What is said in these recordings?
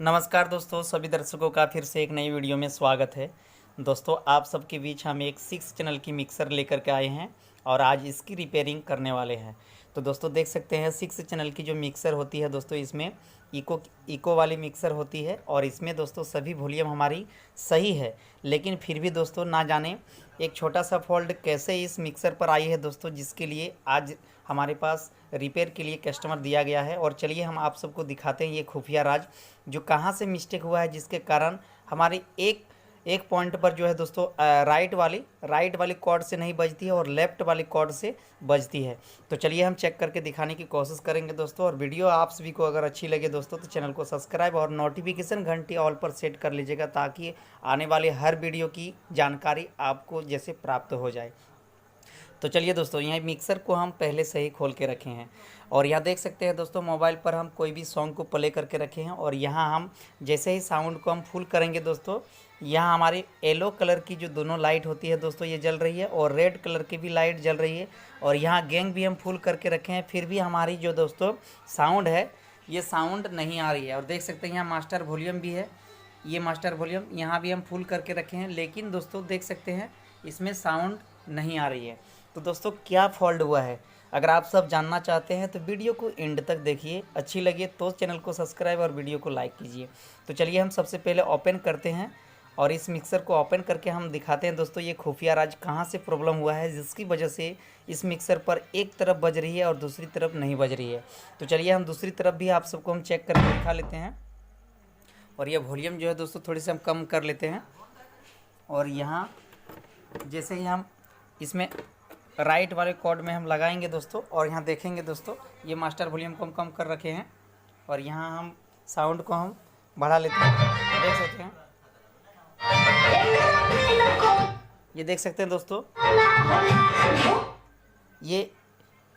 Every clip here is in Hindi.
नमस्कार दोस्तों, सभी दर्शकों का फिर से एक नई वीडियो में स्वागत है। दोस्तों, आप सबके बीच हम एक 6 चैनल की मिक्सर लेकर के आए हैं और आज इसकी रिपेयरिंग करने वाले हैं। तो दोस्तों देख सकते हैं 6 चैनल की जो मिक्सर होती है दोस्तों, इसमें इको वाली मिक्सर होती है और इसमें दोस्तों सभी वॉल्यूम हमारी सही है, लेकिन फिर भी दोस्तों ना जाने एक छोटा सा फॉल्ट कैसे इस मिक्सर पर आई है दोस्तों, जिसके लिए आज हमारे पास रिपेयर के लिए कस्टमर दिया गया है। और चलिए हम आप सबको दिखाते हैं ये खुफिया राज जो कहाँ से मिस्टेक हुआ है, जिसके कारण हमारी एक एक पॉइंट पर जो है दोस्तों राइट वाली कॉर्ड से नहीं बजती है और लेफ़्ट वाली कॉर्ड से बजती है। तो चलिए हम चेक करके दिखाने की कोशिश करेंगे दोस्तों। और वीडियो आप सभी को अगर अच्छी लगे दोस्तों तो चैनल को सब्सक्राइब और नोटिफिकेशन घंटी ऑल पर सेट कर लीजिएगा, ताकि आने वाले हर वीडियो की जानकारी आपको जैसे प्राप्त हो जाए। तो चलिए दोस्तों, यहाँ मिक्सर को हम पहले से ही खोल के रखे हैं और यहाँ देख सकते हैं दोस्तों मोबाइल पर हम कोई भी सॉन्ग को प्ले करके रखे हैं। और यहाँ हम जैसे ही साउंड को हम फुल करेंगे दोस्तों, यहाँ हमारी येलो कलर की जो दोनों लाइट होती है दोस्तों ये जल रही है और रेड कलर की भी लाइट जल रही है। और यहाँ गैंग भी हम फुल करके रखे हैं, फिर भी हमारी जो दोस्तों साउंड है ये साउंड नहीं आ रही है। और देख सकते हैं यहाँ मास्टर वॉल्यूम भी है, ये मास्टर वॉल्यूम यहाँ भी हम फुल करके रखे हैं, लेकिन दोस्तों देख सकते हैं इसमें साउंड नहीं आ रही है। तो दोस्तों क्या फॉल्ट हुआ है, अगर आप सब जानना चाहते हैं तो वीडियो को एंड तक देखिए। अच्छी लगे तो चैनल को सब्सक्राइब और वीडियो को लाइक कीजिए। तो चलिए हम सबसे पहले ओपन करते हैं और इस मिक्सर को ओपन करके हम दिखाते हैं दोस्तों ये खुफिया राज कहाँ से प्रॉब्लम हुआ है, जिसकी वजह से इस मिक्सर पर एक तरफ बज रही है और दूसरी तरफ नहीं बज रही है। तो चलिए हम दूसरी तरफ भी आप सबको हम चेक करके दिखा लेते हैं। और ये वॉल्यूम जो है दोस्तों थोड़ी सी हम कम कर लेते हैं। और यहाँ जैसे ही हम इसमें राइट वाले कॉर्ड में हम लगाएंगे दोस्तों, और यहाँ देखेंगे दोस्तों ये मास्टर वॉल्यूम को हम कम कर रखे हैं और यहाँ हम साउंड को हम बढ़ा लेते हैं। देख सकते हैं, ये देख सकते हैं दोस्तों ये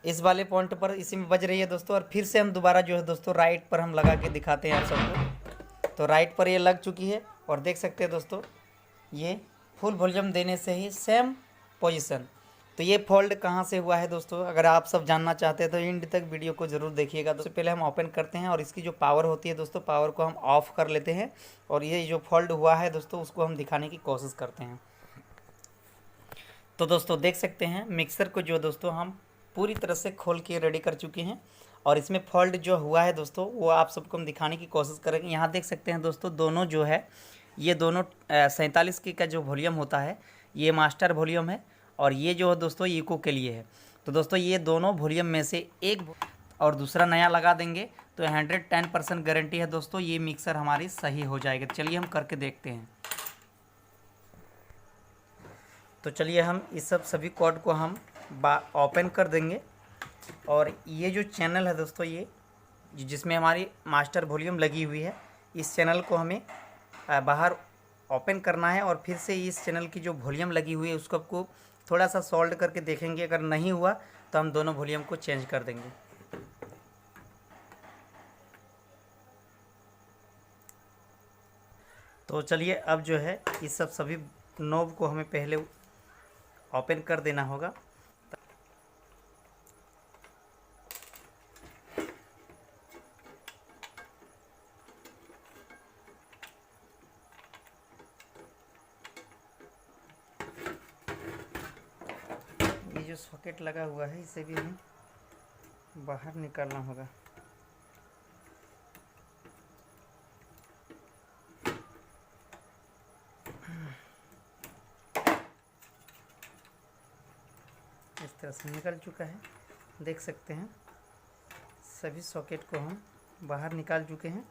इस वाले पॉइंट पर इसी में बज रही है दोस्तों। और फिर से हम दोबारा जो है दोस्तों राइट पर हम लगा के दिखाते हैं आप सबको। तो राइट पर ये लग चुकी है और देख सकते हैं दोस्तों ये फुल वॉल्यूम देने से ही सेम पोजीशन। तो ये फॉल्ट कहाँ से हुआ है दोस्तों, अगर आप सब जानना चाहते हैं तो एंड तक वीडियो को ज़रूर देखिएगा। दोस्तों पहले हम ओपन करते हैं और इसकी जो पावर होती है दोस्तों, पावर को हम ऑफ़ कर लेते हैं और ये जो फॉल्ट हुआ है दोस्तों उसको हम दिखाने की कोशिश करते हैं। तो दोस्तों देख सकते हैं मिक्सर को जो दोस्तों हम पूरी तरह से खोल के रेडी कर चुके हैं और इसमें फॉल्ट जो हुआ है दोस्तों वो आप सबको हम दिखाने की कोशिश करेंगे। यहाँ देख सकते हैं दोस्तों दोनों जो है ये दोनों 47 की का जो वॉल्यूम होता है ये मास्टर वॉल्यूम है और ये जो है दोस्तों इको के लिए है। तो दोस्तों ये दोनों वॉल्यूम में से एक और दूसरा नया लगा देंगे तो 110% गारंटी है दोस्तों ये मिक्सर हमारी सही हो जाएगी। चलिए हम करके देखते हैं। तो चलिए हम इस सभी कॉर्ड को हम ओपन कर देंगे और ये जो चैनल है दोस्तों ये जिसमें हमारी मास्टर वॉल्यूम लगी हुई है, इस चैनल को हमें बाहर ओपन करना है और फिर से इस चैनल की जो वॉल्यूम लगी हुई है उसको आपको थोड़ा सा सॉल्व करके देखेंगे। अगर नहीं हुआ तो हम दोनों वॉल्यूम को चेंज कर देंगे। तो चलिए अब जो है इस सभी नॉब को हमें पहले ओपन कर देना होगा। ये जो सॉकेट लगा हुआ है इसे भी हमें बाहर निकालना होगा। इस तरह से निकल चुका है, देख सकते हैं सभी सॉकेट को हम बाहर निकाल चुके हैं।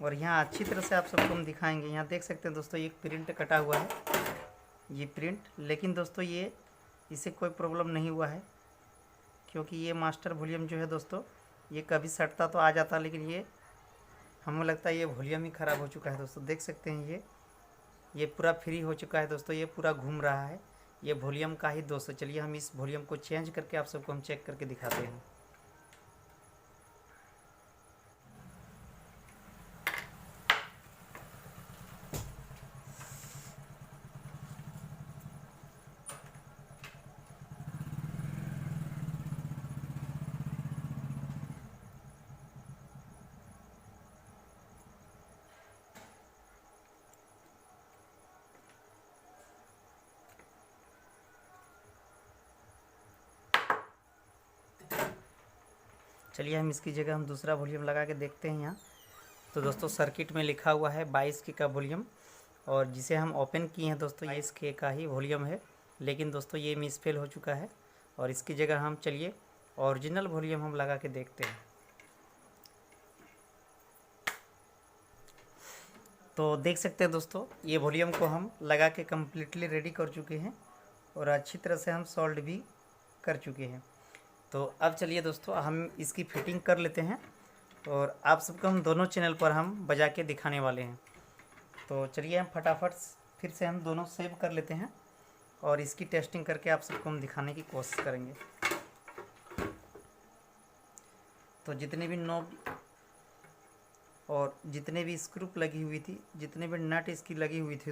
और यहाँ अच्छी तरह से आप सबको हम दिखाएंगे। यहाँ देख सकते हैं दोस्तों एक प्रिंट कटा हुआ है, ये प्रिंट, लेकिन दोस्तों ये इसे कोई प्रॉब्लम नहीं हुआ है क्योंकि ये मास्टर वॉल्यूम जो है दोस्तों ये कभी सटता तो आ जाता, लेकिन ये हमें लगता है ये वॉल्यूम ही ख़राब हो चुका है दोस्तों। देख सकते हैं ये पूरा फ्री हो चुका है दोस्तों, ये पूरा घूम रहा है, ये वॉल्यूम का ही दोस्त है। चलिए हम इस वॉल्यूम को चेंज करके आप सबको हम चेक करके दिखाते हैं। चलिए हम इसकी जगह हम दूसरा वॉल्यूम लगा के देखते हैं यहाँ। तो दोस्तों सर्किट में लिखा हुआ है 22K का वॉल्यूम, और जिसे हम ओपन किए हैं दोस्तों 22K का ही वॉल्यूम है, लेकिन दोस्तों ये मिसफेल हो चुका है। और इसकी जगह हम चलिए ओरिजिनल वॉल्यूम हम लगा के देखते हैं। तो देख सकते हैं दोस्तों ये वॉल्यूम को हम लगा के कम्प्लीटली रेडी कर चुके हैं और अच्छी तरह से हम सोल्ड भी कर चुके हैं। तो अब चलिए दोस्तों हम इसकी फिटिंग कर लेते हैं और आप सबको हम दोनों चैनल पर हम बजा के दिखाने वाले हैं। तो चलिए हम फटाफट फिर से हम दोनों सेव कर लेते हैं और इसकी टेस्टिंग करके आप सबको हम दिखाने की कोशिश करेंगे। तो जितने भी नॉब और जितने भी स्क्रू लगी हुई थी, जितने भी नट इसकी लगी हुई थी,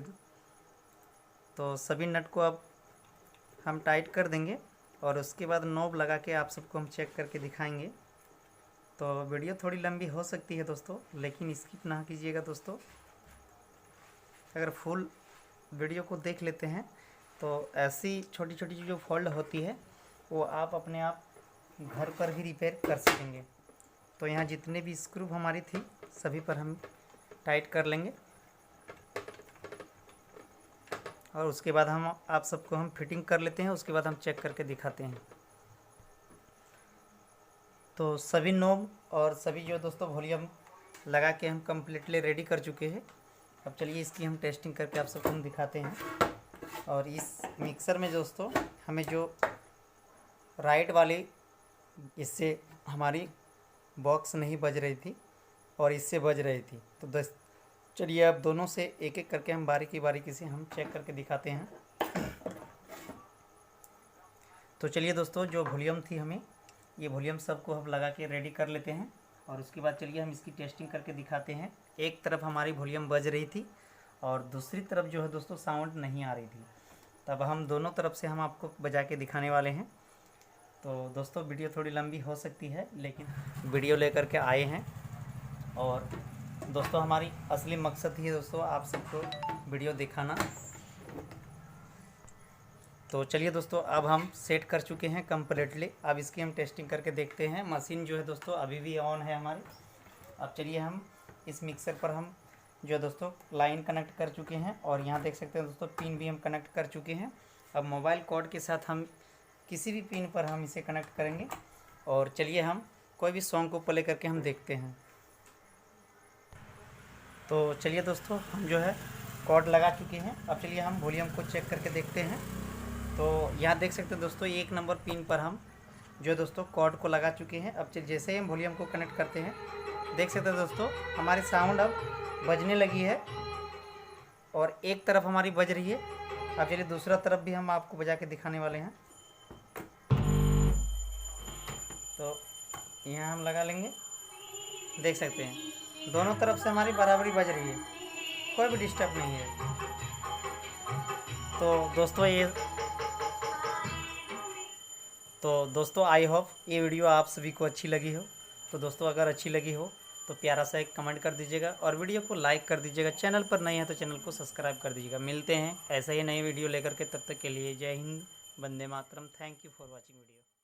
तो सभी नट को अब हम टाइट कर देंगे और उसके बाद नॉब लगा के आप सबको हम चेक करके दिखाएंगे। तो वीडियो थोड़ी लंबी हो सकती है दोस्तों, लेकिन स्किप ना कीजिएगा दोस्तों। अगर फुल वीडियो को देख लेते हैं तो ऐसी छोटी छोटी जो फॉल्ट होती है वो आप अपने आप घर पर भी रिपेयर कर सकेंगे। तो यहाँ जितने भी स्क्रू हमारी थी सभी पर हम टाइट कर लेंगे और उसके बाद हम आप सबको हम फिटिंग कर लेते हैं। उसके बाद हम चेक करके दिखाते हैं। तो सभी नॉब और सभी जो दोस्तों वॉल्यूम लगा के हम कम्प्लीटली रेडी कर चुके हैं। अब चलिए इसकी हम टेस्टिंग करके आप सबको हम दिखाते हैं। और इस मिक्सर में दोस्तों हमें जो राइट वाली इससे हमारी बॉक्स नहीं बज रही थी और इससे बज रही थी। तो चलिए अब दोनों से एक एक करके हम बारीकी से हम चेक करके दिखाते हैं। तो चलिए दोस्तों जो वॉल्यूम थी हमें ये वॉल्यूम सबको हम लगा के रेडी कर लेते हैं और उसके बाद चलिए हम इसकी टेस्टिंग करके दिखाते हैं। एक तरफ हमारी वॉल्यूम बज रही थी और दूसरी तरफ जो है दोस्तों साउंड नहीं आ रही थी। तब हम दोनों तरफ से हम आपको बजा के दिखाने वाले हैं। तो दोस्तों वीडियो थोड़ी लंबी हो सकती है, लेकिन वीडियो लेकर के आए हैं और दोस्तों हमारी असली मकसद ही है दोस्तों आप सबको वीडियो दिखाना। तो चलिए दोस्तों अब हम सेट कर चुके हैं कम्प्लीटली। अब इसकी हम टेस्टिंग करके देखते हैं। मशीन जो है दोस्तों अभी भी ऑन है हमारी। अब चलिए हम इस मिक्सर पर हम जो दोस्तों लाइन कनेक्ट कर चुके हैं और यहाँ देख सकते हैं दोस्तों पिन भी हम कनेक्ट कर चुके हैं। अब मोबाइल कोड के साथ हम किसी भी पिन पर हम इसे कनेक्ट करेंगे और चलिए हम कोई भी सॉन्ग को प्ले करके हम देखते हैं। तो चलिए दोस्तों हम जो है कोड लगा चुके हैं। अब चलिए हम वॉल्यूम को चेक करके देखते हैं। तो यहाँ देख सकते हैं दोस्तों 1 नंबर पिन पर हम जो दोस्तों कोड को लगा चुके हैं। अब चलिए जैसे ही हम वॉल्यूम को कनेक्ट करते हैं देख सकते हैं दोस्तों हमारी साउंड अब बजने लगी है और एक तरफ हमारी बज रही है। अब चलिए दूसरा तरफ भी हम आपको बजा के दिखाने वाले हैं। तो यहाँ हम लगा लेंगे, देख सकते हैं दोनों तरफ से हमारी बराबरी बज रही है, कोई भी डिस्टर्ब नहीं है। तो दोस्तों आई होप ये वीडियो आप सभी को अच्छी लगी हो। तो दोस्तों अगर अच्छी लगी हो तो प्यारा सा एक कमेंट कर दीजिएगा और वीडियो को लाइक कर दीजिएगा। चैनल पर नए हैं तो चैनल को सब्सक्राइब कर दीजिएगा। मिलते हैं ऐसा ही नई वीडियो लेकर के, तब तक के लिए जय हिंद, वंदे मातरम। Thank you for watching video.